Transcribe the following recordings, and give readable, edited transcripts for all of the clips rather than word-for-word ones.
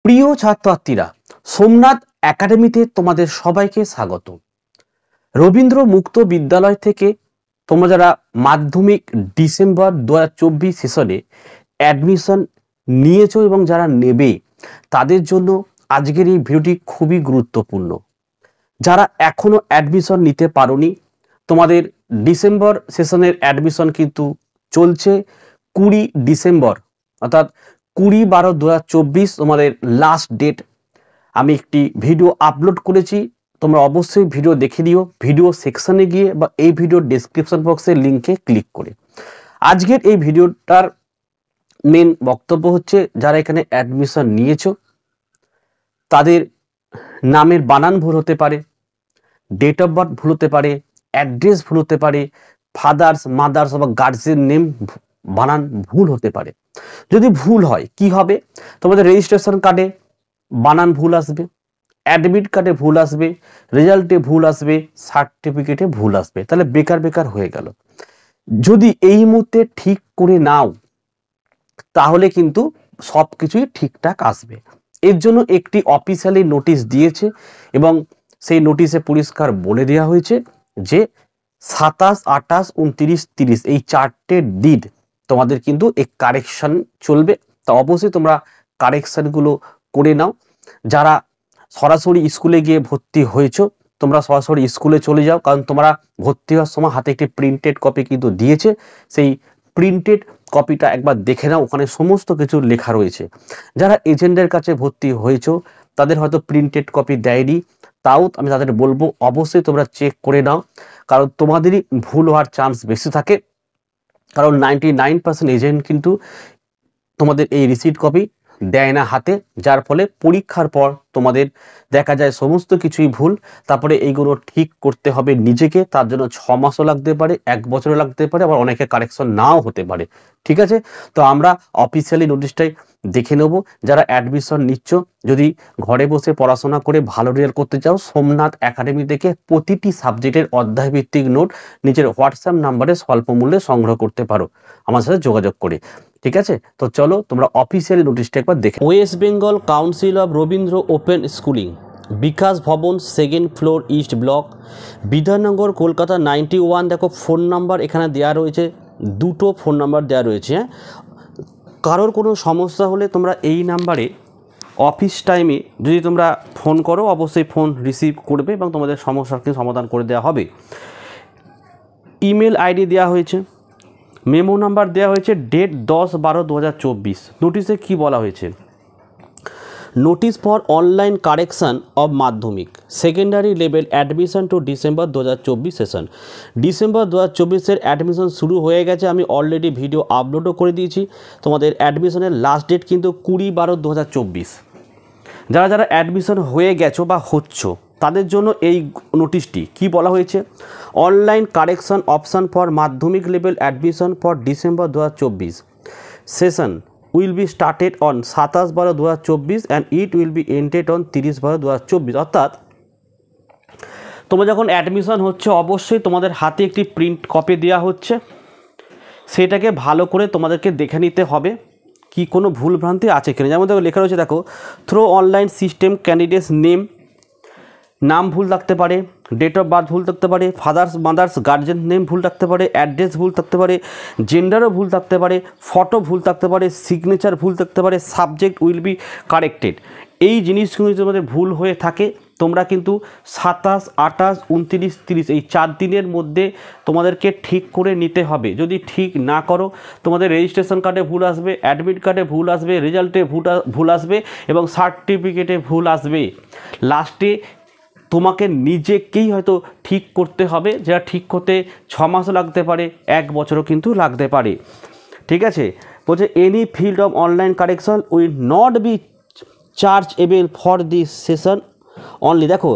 প্রিয় ছাত্রছাত্রীরা, সোমনাথ একাডেমিতে তোমাদের সবাইকে স্বাগত। রবীন্দ্র মুক্ত বিদ্যালয় থেকে তোমরা যারা মাধ্যমিক ডিসেম্বর 2024 সেশনে অ্যাডমিশন নিয়েছো এবং যারা নেবে তাদের জন্য আজকের এই ভিডিওটি খুবই গুরুত্বপূর্ণ। যারা এখনো অ্যাডমিশন নিতে পারোনি, তোমাদের ডিসেম্বর সেশনের অ্যাডমিশন কিন্তু চলছে। 20 ডিসেম্বর অর্থাৎ 20/12/2024 তোমাদের লাস্ট ডেট। আমি একটি ভিডিও আপলোড করেছি, তোমরা অবশ্যই ভিডিও দেখে নিও ভিডিও সেকশনে গিয়ে বা এই ভিডিওর ডেসক্রিপশন বক্সের লিঙ্কে ক্লিক করে। আজকের এই ভিডিওটার মেন বক্তব্য হচ্ছে, যারা এখানে অ্যাডমিশন নিয়েছো তাদের নামের বানান ভুল হতে পারে, ডেট অফ বার্থ ভুল হতে পারে, অ্যাড্রেস ভুল হতে পারে, ফাদার্স মাদার্স বা গার্জিয়ান নেম বানান ভুল হতে পারে। যদি ভুল হয় কি হবে, তোমাদের রেজিস্ট্রেশন কার্ডে বানান ভুল আসবে, অ্যাডমিট কার্ডে ভুল আসবে, রেজাল্টে ভুল আসবে, সার্টিফিকেটে ভুল আসবে, তাহলে বেকার বেকার হয়ে গেল। যদি এই মুহূর্তে ঠিক করে নাও তাহলে কিন্তু সবকিছুই ঠিকঠাক আসবে। এর জন্য একটি অফিসিয়ালি নোটিশ দিয়েছে এবং সেই নোটিশে পরিষ্কার বলে দেওয়া হয়েছে যে 27, 28, 29, 30 এই 4টে দিন তোমাদের কিন্তু এই কারেকশন চলবে। তা অবশ্যই তোমরা কারেকশনগুলো করে নাও। যারা সরাসরি স্কুলে গিয়ে ভর্তি হয়েছো তোমরা সরাসরি স্কুলে চলে যাও, কারণ তোমরা ভর্তি হওয়ার সময় হাতে একটি প্রিন্টেড কপি কিন্তু দিয়েছে। সেই প্রিন্টেড কপিটা একবার দেখে নাও, ওখানে সমস্ত কিছু লেখা রয়েছে। যারা এজেন্টের কাছে ভর্তি হয়েছো তাদের হয়তো প্রিন্টেড কপি দেয়নি, তাও আমি তাদের বলবো অবশ্যই তোমরা চেক করে নাও, কারণ তোমাদেরই ভুল হওয়ার চান্স বেশি থাকে। কারণ 99% এজেন্ট কিন্তু তোমাদের এই রিসিট কপি দেয় না হাতে, যার ফলে পরীক্ষার পর তোমাদের দেখা যায় সমস্ত কিছুই ভুল। তারপরে এইগুলো ঠিক করতে হবে নিজেকে, তার জন্য 6 মাসও লাগতে পারে, 1 বছরও লাগতে পারে, আবার অনেকে কারেকশন নাও হতে পারে। ঠিক আছে, তো আমরা অফিসিয়ালি নোটিশটাই দেখে নেব। যারা অ্যাডমিশন নিচ্ছ, যদি ঘরে বসে পড়াশোনা করে ভালো রেজাল্ট করতে চাও, সোমনাথ একাডেমি থেকে প্রতিটি সাবজেক্টের অধ্যায়ভিত্তিক নোট নিজের হোয়াটসঅ্যাপ নাম্বারে স্বল্প মূল্যে সংগ্রহ করতে পারো আমার সাথে যোগাযোগ করে। ঠিক আছে, তো চলো তোমরা অফিসিয়ালি নোটিশটা একবার দেখে। West Bengal council of Rabindra open schooling, Bikash Bhavan, 2nd floor, east block, Bidhannagar, Kolkata 91। দেখো ফোন নাম্বার এখানে দেওয়া রয়েছে, দুটো ফোন নাম্বার দেওয়া রয়েছে। হ্যাঁ, কারোর কোনো সমস্যা হলে তোমরা এই নাম্বারে অফিস টাইমে যদি তোমরা ফোন করো অবশ্যই ফোন রিসিভ করবে এবং তোমাদের সমস্যাকে সমাধান করে দেওয়া হবে। ইমেল আইডি দেওয়া হয়েছে, মেমো নাম্বার দেওয়া হয়েছে, ডেট 10/12/2024। নোটিশে কি বলা হয়েছে? Notice for online correction of Madhyamik secondary level admission to December 2024 session. December 2024-এর অ্যাডমিশন শুরু হয়ে গেছে, আমি অলরেডি ভিডিও আপলোডও করে দিয়েছি। তোমাদের অ্যাডমিশনের লাস্ট ডেট কিন্তু 20/12/2024। যারা যারা অ্যাডমিশন হয়ে গেছো বা হচ্ছ তাদের জন্য এই নোটিশটি কি বলা হয়েছে? অনলাইন কারেকশন অপশন ফর মাধ্যমিক level admission for December 2024 session will be started on 27/12/2024 and it will be ended on 30/12/2024। অর্থাৎ তোমরা যখন অ্যাডমিশন হচ্ছে অবশ্যই তোমাদের হাতে একটি প্রিন্ট কপি দেওয়া হচ্ছে, সেটাকে ভালো করে তোমাদেরকে দেখে নিতে হবে কি কোনো ভুলভ্রান্তি আছে কিনা। যেমন দেখো লেখা রয়েছে, দেখো throw online system candidates name, নাম ভুল থাকতে পারে, ডেট অফ বার্থ ভুল থাকতে পারে, ফাদার্স মাদার্স গার্জেন নেম ভুল থাকতে পারে, অ্যাড্রেস ভুল থাকতে পারে, জেন্ডারও ভুল থাকতে পারে, ফটো ভুল থাকতে পারে, সিগনেচার ভুল থাকতে পারে, সাবজেক্ট উইল বি কারেক্টেড। এই জিনিসগুলো যদি তোমাদের ভুল হয়ে থাকে তোমরা কিন্তু 27, 28, 29, 30 এই 4 দিনের মধ্যে তোমাদেরকে ঠিক করে নিতে হবে। যদি ঠিক না করো তোমাদের রেজিস্ট্রেশন কার্ডে ভুল আসবে, অ্যাডমিট কার্ডে ভুল আসবে, রেজাল্টে ভুল আসবে এবং সার্টিফিকেটে ভুল আসবে। লাস্টে তোমাকে নিজেকেই হয়তো ঠিক করতে হবে, যেটা ঠিক করতে 6 মাসও লাগতে পারে, 1 বছরও কিন্তু লাগতে পারে। ঠিক আছে, বলছে any field of online correction will not be chargeable for this session only. দেখো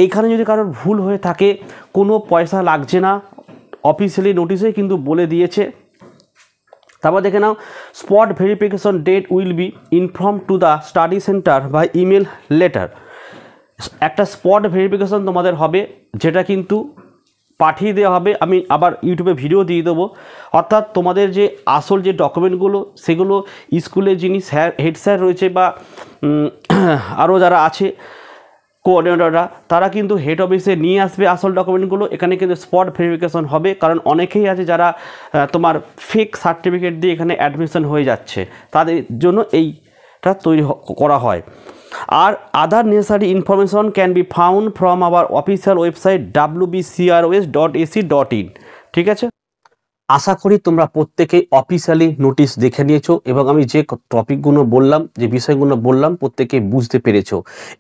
এইখানে যদি কারোর ভুল হয়ে থাকে কোনো পয়সা লাগছে না, অফিসিয়ালি নোটিশে কিন্তু বলে দিয়েছে। তারপর দেখে নাও, spot verification date will be inform to the study centre by email letter. একটা স্পট ভেরিফিকেশন তোমাদের হবে, যেটা কিন্তু পাঠিয়ে দেওয়া হবে, আমি আবার ইউটিউবে ভিডিও দিয়ে দেবো। অর্থাৎ তোমাদের যে আসল যে ডকুমেন্টগুলো সেগুলো স্কুলে যিনি স্যার হেড স্যার রয়েছে বা আরও যারা আছে কোঅর্ডিনেটররা, তারা কিন্তু হেড অফিসে নিয়ে আসবে আসল ডকুমেন্টগুলো। এখানে কিন্তু স্পট ভেরিফিকেশন হবে, কারণ অনেকেই আছে যারা তোমার ফেক সার্টিফিকেট দিয়ে এখানে অ্যাডমিশন হয়ে যাচ্ছে, তাদের জন্য এইটা তৈরি করা হয়। আর other necessary information can be found from our official website wbcros.ac.in। ঠিক আছে, আশা করি তোমরা প্রত্যেকেই অফিসিয়ালি নোটিশ দেখে নিয়েছো এবং আমি যে টপিকগুলো বললাম, যে বিষয়গুলো বললাম, প্রত্যেকে বুঝতে পেরেছো।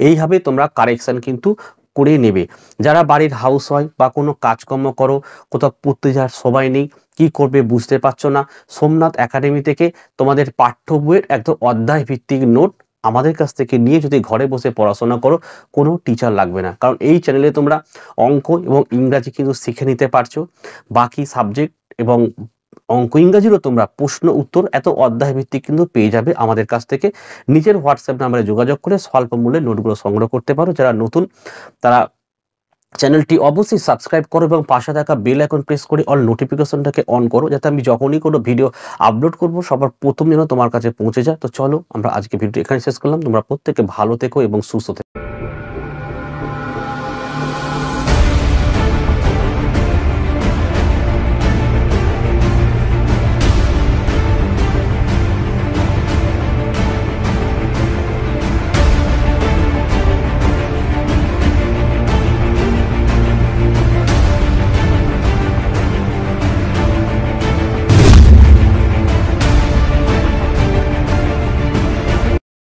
এইভাবে তোমরা কারেকশান কিন্তু করে নেবে। যারা বাড়ির হাউস ওয়াইফ বা কোনো কাজকর্ম করো, কোথাও পড়তে যাওয়ার সময় নেই, কি করবে বুঝতে পারছো না, সোমনাথ একাডেমি থেকে তোমাদের পাঠ্য বইয়ের একদম অধ্যায় ভিত্তিক নোট আমাদের কাছ থেকে নিয়ে যদি ঘরে বসে পড়াশোনা করো, কোনো টিচার লাগবে না। কারণ এই চ্যানেলে তোমরা অঙ্ক এবং ইংরাজি কিন্তু শিখে নিতে পারছো। বাকি সাবজেক্ট এবং অঙ্ক ইংরাজিরও তোমরা প্রশ্ন উত্তর এত অধ্যায় ভিত্তিক কিন্তু পেয়ে যাবে আমাদের কাছ থেকে। নিজের হোয়াটসঅ্যাপ নাম্বারে যোগাযোগ করে স্বল্প মূল্যে নোটগুলো সংগ্রহ করতে পারো। যারা নতুন তারা চ্যানেলটি অবশ্যই সাবস্ক্রাইব করো এবং পাশে থাকা বেল আইকন প্রেস করে অল নোটিফিকেশনটাকে অন করো, যাতে আমি যখনই কোনো ভিডিও আপলোড করব সবার প্রথম যেন তোমার কাছে পৌঁছে যায়। তো চলো আমরা আজকে ভিডিওটি এখানে শেষ করলাম। তোমরা প্রত্যেকে ভালো থেকো এবং সুস্থ থেকো।